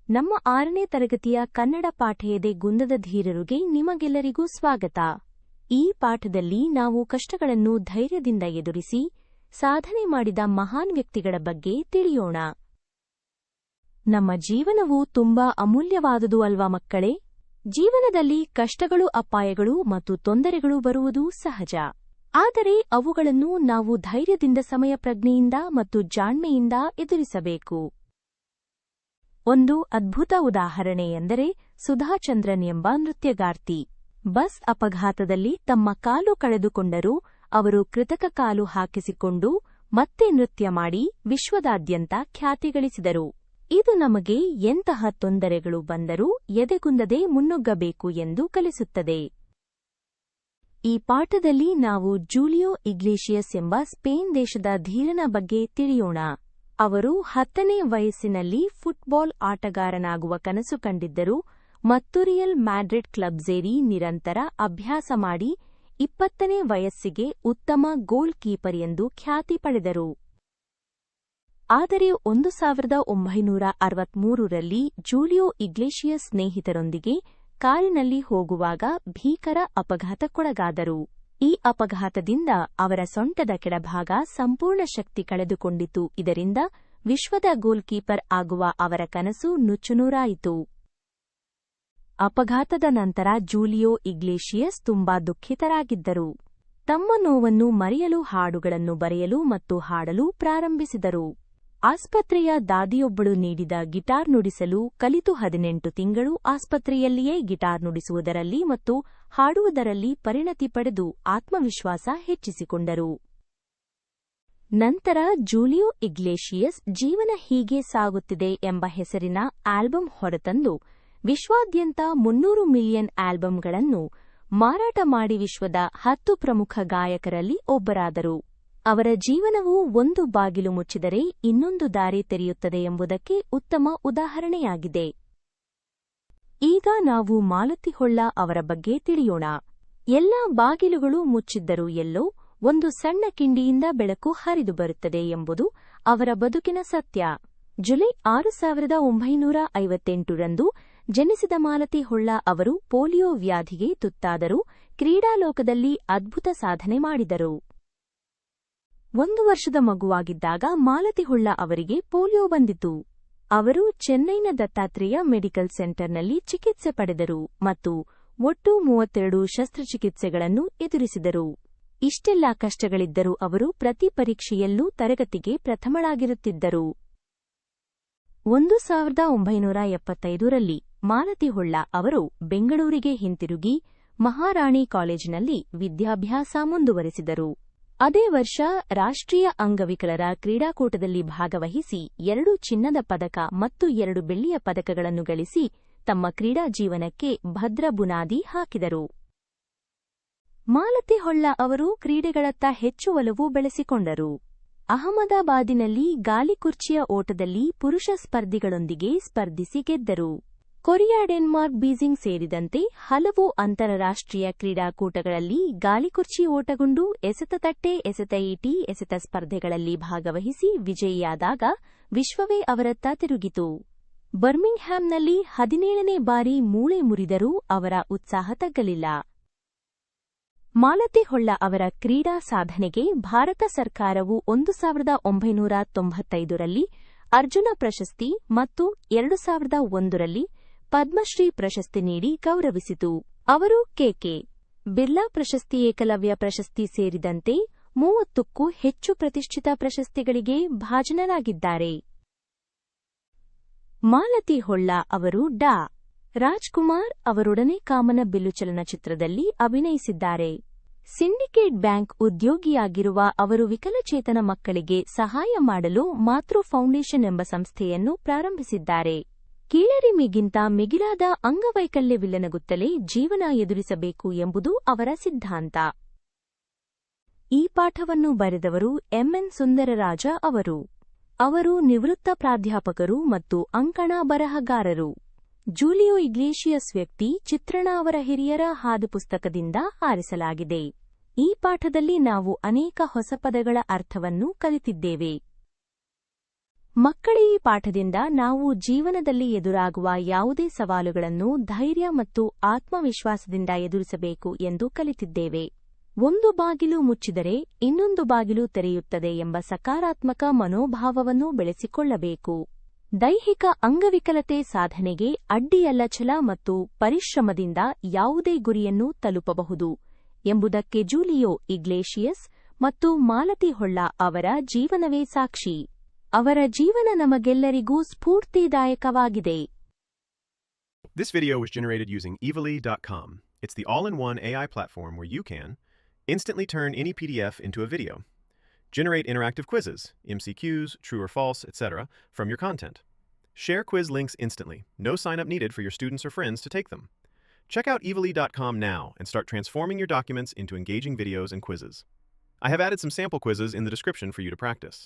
ನಮ್ಮ 6ನೇ ತರಗತಿಯ ಕನ್ನಡ ಪಾಠಯದೆ ಗುಂದದ ಧೀರರಿಗೆ ನಿಮಗೆಲ್ಲರಿಗೂ ಸ್ವಾಗತ. ಈ ಪಾಠದಲ್ಲಿ ನಾವು ಕಷ್ಟಗಳನ್ನು ಧೈರ್ಯದಿಂದ ಎದುರಿಸಿ ಸಾಧನೆ ಮಾಡಿದ ಮಹಾನ್ ವ್ಯಕ್ತಿಗಳ ಬಗ್ಗೆ ತಿಳಿಯೋಣ. ನಮ್ಮ ಜೀವನವು ತುಂಬಾ ಅಮೂಲ್ಯವಾದುದು ಅಲ್ವಾ ಮಕ್ಕಳೇ? ಜೀವನದಲ್ಲಿ ಕಷ್ಟಗಳು, ಅಪಾಯಗಳು ಮತ್ತು ತೊಂದರೆಗಳು ಬರುವುದು ಸಹಜ. ಆದರೆ ಅವುಗಳನ್ನು ನಾವು ಧೈರ್ಯದಿಂದ, ಸಮಯ ಪ್ರಜ್ಞೆಯಿಂದ ಮತ್ತು ಜಾಣ್ಮೆಯಿಂದ ಎದುರಿಸಬೇಕು. ಒಂದು ಅದ್ಭುತ ಉದಾಹರಣೆ ಎಂದರೆ ಸುಧಾ ಚಂದ್ರನ್ ಎಂಬ ನೃತ್ಯಗಾರ್ತಿ. ಬಸ್ ಅಪಘಾತದಲ್ಲಿ ತಮ್ಮ ಕಾಲು ಕಳೆದುಕೊಂಡರೂ ಅವರು ಕೃತಕ ಕಾಲು ಹಾಕಿಸಿಕೊಂಡು ಮತ್ತೆ ನೃತ್ಯ ಮಾಡಿ ವಿಶ್ವದಾದ್ಯಂತ ಖ್ಯಾತಿ ಗಳಿಸಿದರು. ಇದು ನಮಗೆ ಎಂತಹ ತೊಂದರೆಗಳು ಬಂದರೂ ಎದೆಗುಂದದೆ ಮುನ್ನುಗ್ಗಬೇಕು ಎಂದು ಕಲಿಸುತ್ತದೆ. ಈ ಪಾಠದಲ್ಲಿ ನಾವು ಜೂಲಿಯೋ ಇಗ್ಲೇಷಿಯಸ್ ಎಂಬ ಸ್ಪೇನ್ ದೇಶದ ಧೀರನ ಬಗ್ಗೆ ತಿಳಿಯೋಣ. ಅವರು 10ನೇ ವಯಸ್ಸಿನಲ್ಲಿ ಫುಟ್ಬಾಲ್ ಆಟಗಾರನಾಗುವ ಕನಸು ಕಂಡಿದ್ದರು ಮತ್ತು ರಿಯಲ್ ಮ್ಯಾಡ್ರಿಡ್ ಕ್ಲಬ್ ಸೇರಿ ನಿರಂತರ ಅಭ್ಯಾಸ ಮಾಡಿ 20ನೇ ವಯಸ್ಸಿಗೆ ಉತ್ತಮ ಗೋಲ್ ಕೀಪರ್ ಎಂದು ಖ್ಯಾತಿ ಪಡೆದರು. ಆದರೆ 1963ರಲ್ಲಿ ಜೂಲಿಯೋ ಇಗ್ಲೇಷಿಯಸ್ ಸ್ನೇಹಿತರೊಂದಿಗೆ ಕಾರಿನಲ್ಲಿ ಹೋಗುವಾಗ ಭೀಕರ ಅಪಘಾತಕ್ಕೊಳಗಾದರು. ಈ ಅಪಘಾತದಿಂದ ಅವರ ಸೊಂಟದ ಕೆಳಭಾಗ ಸಂಪೂರ್ಣ ಶಕ್ತಿ ಕಳೆದುಕೊಂಡಿತು. ಇದರಿಂದ ವಿಶ್ವದ ಗೋಲ್ ಕೀಪರ್ ಆಗುವ ಅವರ ಕನಸು ನುಚ್ಚುನೂರಾಯಿತು. ಅಪಘಾತದ ನಂತರ ಜೂಲಿಯೋ ಇಗ್ಲೇಷಿಯಸ್ ತುಂಬಾ ದುಃಖಿತರಾಗಿದ್ದರು. ತಮ್ಮ ನೋವನ್ನು ಮರೆಯಲು ಹಾಡುಗಳನ್ನು ಬರೆಯಲು ಮತ್ತು ಹಾಡಲು ಪ್ರಾರಂಭಿಸಿದರು. ಆಸ್ಪತ್ರೆಯ ದಾದಿಯೊಬ್ಬಳು ನೀಡಿದ ಗಿಟಾರ್ ನುಡಿಸಲು ಕಲಿತು 18 ತಿಂಗಳು ಆಸ್ಪತ್ರೆಯಲ್ಲಿಯೇ ಗಿಟಾರ್ ನುಡಿಸುವುದರಲ್ಲಿ ಮತ್ತು ಹಾಡುವುದರಲ್ಲಿ ಪರಿಣತಿ ಪಡೆದು ಆತ್ಮವಿಶ್ವಾಸ ಹೆಚ್ಚಿಸಿಕೊಂಡರು. ನಂತರ ಜೂಲಿಯೋ ಇಗ್ಲೇಷಿಯಸ್ ಜೀವನ ಹೀಗೆ ಸಾಗುತ್ತಿದೆ ಎಂಬ ಹೆಸರಿನ ಆಲ್ಬಂ ಹೊರತಂದು ವಿಶ್ವಾದ್ಯಂತ 300 ಮಿಲಿಯನ್ ಆಲ್ಬಂಗಳನ್ನು ಮಾರಾಟ ಮಾಡಿ ವಿಶ್ವದ 10 ಪ್ರಮುಖ ಗಾಯಕರಲ್ಲಿ ಒಬ್ಬರಾದರು. ಅವರ ಜೀವನವು ಒಂದು ಬಾಗಿಲು ಮುಚ್ಚಿದರೆ ಇನ್ನೊಂದು ದಾರಿ ತೆರೆಯುತ್ತದೆ ಎಂಬುದಕ್ಕೆ ಉತ್ತಮ ಉದಾಹರಣೆಯಾಗಿದೆ. ಈಗ ನಾವು ಮಾಲತಿ ಹೊಳ್ಳ ಅವರ ಬಗ್ಗೆ ತಿಳಿಯೋಣ. ಎಲ್ಲಾ ಬಾಗಿಲುಗಳು ಮುಚ್ಚಿದ್ದರೂ ಎಲ್ಲೋ ಒಂದು ಸಣ್ಣ ಕಿಂಡಿಯಿಂದ ಬೆಳಕು ಹರಿದು ಬರುತ್ತದೆ ಎಂಬುದು ಅವರ ಬದುಕಿನ ಸತ್ಯ. ಜುಲೈ 1958ರಂದು ಜನಿಸಿದ ಮಾಲತಿ ಹೊಳ್ಳ ಅವರು ಪೋಲಿಯೋ ವ್ಯಾಧಿಗೆ ತುತ್ತಾದರೂ ಕ್ರೀಡಾಲೋಕದಲ್ಲಿ ಅದ್ಭುತ ಸಾಧನೆ ಮಾಡಿದರು. 1 ವರ್ಷದ ಮಗುವಾಗಿದ್ದಾಗ ಮಾಲತಿ ಹೊಳ್ಳ ಅವರಿಗೆ ಪೋಲಿಯೋ ಬಂದಿತು. ಅವರು ಚೆನ್ನೈನ ದತ್ತಾತ್ರೇಯ ಮೆಡಿಕಲ್ ಸೆಂಟರ್ನಲ್ಲಿ ಚಿಕಿತ್ಸೆ ಪಡೆದರು ಮತ್ತು ಒಟ್ಟು 32 ಶಸ್ತ್ರಚಿಕಿತ್ಸೆಗಳನ್ನು ಎದುರಿಸಿದರು. ಇಷ್ಟೆಲ್ಲಾ ಕಷ್ಟಗಳಿದ್ದರೂ ಅವರು ಪ್ರತಿ ಪರೀಕ್ಷೆಯಲ್ಲೂ ತರಗತಿಗೆ ಪ್ರಥಮಳಾಗಿರುತ್ತಿದ್ದರು. 1975ರಲ್ಲಿ ಮಾಲತಿ ಹೊಳ್ಳ ಅವರು ಬೆಂಗಳೂರಿಗೆ ಹಿಂತಿರುಗಿ ಮಹಾರಾಣಿ ಕಾಲೇಜಿನಲ್ಲಿ ವಿದ್ಯಾಭ್ಯಾಸ ಮುಂದುವರೆಸಿದರು. ಅದೇ ವರ್ಷ ರಾಷ್ಟ್ರೀಯ ಅಂಗವಿಕಲರ ಕ್ರೀಡಾಕೂಟದಲ್ಲಿ ಭಾಗವಹಿಸಿ 2 ಚಿನ್ನದ ಪದಕ ಮತ್ತು 2 ಬೆಳ್ಳಿಯ ಪದಕಗಳನ್ನು ಗಳಿಸಿ ತಮ್ಮ ಕ್ರೀಡಾ ಜೀವನಕ್ಕೆ ಭದ್ರ ಬುನಾದಿ ಹಾಕಿದರು. ಮಾಲತಿ ಹೊಳ್ಳ ಅವರು ಕ್ರೀಡೆಗಳತ್ತ ಹೆಚ್ಚು ಒಲವು ಬೆಳೆಸಿಕೊಂಡರು. ಅಹಮದಾಬಾದಿನಲ್ಲಿ ಗಾಲಿಕುರ್ಚಿಯ ಓಟದಲ್ಲಿ ಪುರುಷ ಸ್ಪರ್ಧಿಗಳೊಂದಿಗೆ ಸ್ಪರ್ಧಿಸಿ ಗೆದ್ದರು. ಕೊರಿಯಾ, ಡೆನ್ಮಾರ್ಕ್, ಬೀಜಿಂಗ್ ಸೇರಿದಂತೆ ಹಲವು ಅಂತಾರಾಷ್ಟ್ರೀಯ ಕ್ರೀಡಾಕೂಟಗಳಲ್ಲಿ ಗಾಲಿಕುರ್ಚಿ ಓಟಗುಂಡು, ಎಸೆತ ತಟ್ಟೆ, ಎಸೆತ ಈಟಿ, ಎಸೆತ ಸ್ಪರ್ಧೆಗಳಲ್ಲಿ ಭಾಗವಹಿಸಿ ವಿಜಯಿಯಾದಾಗ ವಿಶ್ವವೇ ಅವರತ್ತ ತಿರುಗಿತು. ಬರ್ಮಿಂಗ್ಹ್ಯಾಮ್ನಲ್ಲಿ 17ನೇ ಬಾರಿ ಮೂಳೆ ಮುರಿದರೂ ಅವರ ಉತ್ಸಾಹ ತಗ್ಗಲಿಲ್ಲ. ಮಾಲತಿ ಹೊಳ್ಳ ಅವರ ಕ್ರೀಡಾ ಸಾಧನೆಗೆ ಭಾರತ ಸರ್ಕಾರವು 1995ರಲ್ಲಿ ಅರ್ಜುನ ಪ್ರಶಸ್ತಿ ಮತ್ತು 2001ರಲ್ಲಿ ಪದ್ಮಶ್ರೀ ಪ್ರಶಸ್ತಿ ನೀಡಿ ಗೌರವಿಸಿತು. ಅವರು ಕೆ.ಕೆ. ಬಿರ್ಲಾ ಪ್ರಶಸ್ತಿ, ಏಕಲವ್ಯ ಪ್ರಶಸ್ತಿ ಸೇರಿದಂತೆ 30ಕ್ಕೂ ಹೆಚ್ಚು ಪ್ರತಿಷ್ಠಿತ ಪ್ರಶಸ್ತಿಗಳಿಗೆ ಭಾಜನರಾಗಿದ್ದಾರೆ. ಮಾಲತಿ ಹೊಳ್ಳ ಅವರು ಡಾ. ರಾಜ್ಕುಮಾರ್ ಅವರೊಡನೆ ಕಾಮನಬಿಲ್ಲು ಚಲನಚಿತ್ರದಲ್ಲಿ ಅಭಿನಯಿಸಿದ್ದಾರೆ. ಸಿಂಡಿಕೇಟ್ ಬ್ಯಾಂಕ್ ಉದ್ಯೋಗಿಯಾಗಿರುವ ಅವರು ವಿಕಲಚೇತನ ಮಕ್ಕಳಿಗೆ ಸಹಾಯ ಮಾಡಲು ಮಾತೃ ಫೌಂಡೇಶನ್ ಎಂಬ ಸಂಸ್ಥೆಯನ್ನು ಪ್ರಾರಂಭಿಸಿದ್ದಾರೆ. ಕೀಳರಿಮೆಗಿಂತ ಮಿಗಿಲಾದ ಅಂಗವೈಕಲ್ಯವಿಲ್ಲನಗುತ್ತಲೇ ಜೀವನ ಎದುರಿಸಬೇಕು ಎಂಬುದು ಅವರ ಸಿದ್ಧಾಂತ. ಈ ಪಾಠವನ್ನು ಬರೆದವರು ಎಂ.ಎನ್. ಸುಂದರರಾಜ ಅವರು. ಅವರು ನಿವೃತ್ತ ಪ್ರಾಧ್ಯಾಪಕರು ಮತ್ತು ಅಂಕಣ ಬರಹಗಾರರು. ಜೂಲಿಯೋ ಇಗ್ಲೇಷಿಯಸ್ ವ್ಯಕ್ತಿ ಚಿತ್ರಣ ಅವರ ಹಿರಿಯರ ಹಾದು ಪುಸ್ತಕದಿಂದ ಆರಿಸಲಾಗಿದೆ. ಈ ಪಾಠದಲ್ಲಿ ನಾವು ಅನೇಕ ಹೊಸ ಪದಗಳ ಅರ್ಥವನ್ನು ಕಲಿತಿದ್ದೇವೆ. ಮಕ್ಕಳೇ, ಈ ಪಾಠದಿಂದ ನಾವು ಜೀವನದಲ್ಲಿ ಎದುರಾಗುವ ಯಾವುದೇ ಸವಾಲುಗಳನ್ನು ಧೈರ್ಯ ಮತ್ತು ಆತ್ಮವಿಶ್ವಾಸದಿಂದ ಎದುರಿಸಬೇಕು ಎಂದು ಕಲಿತಿದ್ದೇವೆ. ಒಂದು ಬಾಗಿಲು ಮುಚ್ಚಿದರೆ ಇನ್ನೊಂದು ಬಾಗಿಲು ತೆರೆಯುತ್ತದೆ ಎಂಬ ಸಕಾರಾತ್ಮಕ ಮನೋಭಾವವನ್ನು ಬೆಳೆಸಿಕೊಳ್ಳಬೇಕು. ದೈಹಿಕ ಅಂಗವಿಕಲತೆ ಸಾಧನೆಗೆ ಅಡ್ಡಿಯಲ್ಲ, ಛಲ ಮತ್ತು ಪರಿಶ್ರಮದಿಂದ ಯಾವುದೇ ಗುರಿಯನ್ನು ತಲುಪಬಹುದು ಎಂಬುದಕ್ಕೆ ಜೂಲಿಯೋ ಇಗ್ಲೇಷಿಯಸ್ ಮತ್ತು ಮಾಲತಿ ಹೊಳ್ಳ ಅವರ ಜೀವನವೇ ಸಾಕ್ಷಿ. ಅವರ ಜೀವನ ನಮಗೆಲ್ಲರಿಗೂ ಸ್ಫೂರ್ತಿದಾಯಕವಾಗಿದೆ. This video was generated using Evely.com. It's the all-in-one AI platform where you can instantly turn any PDF into a video, generate interactive quizzes, MCQs, true or false, etc. from your content. Share quiz links instantly. No sign-up needed for your students or friends to take them. Check out Evely.com now and start transforming your documents into engaging videos and quizzes. I have added some sample quizzes in the description for you to practice.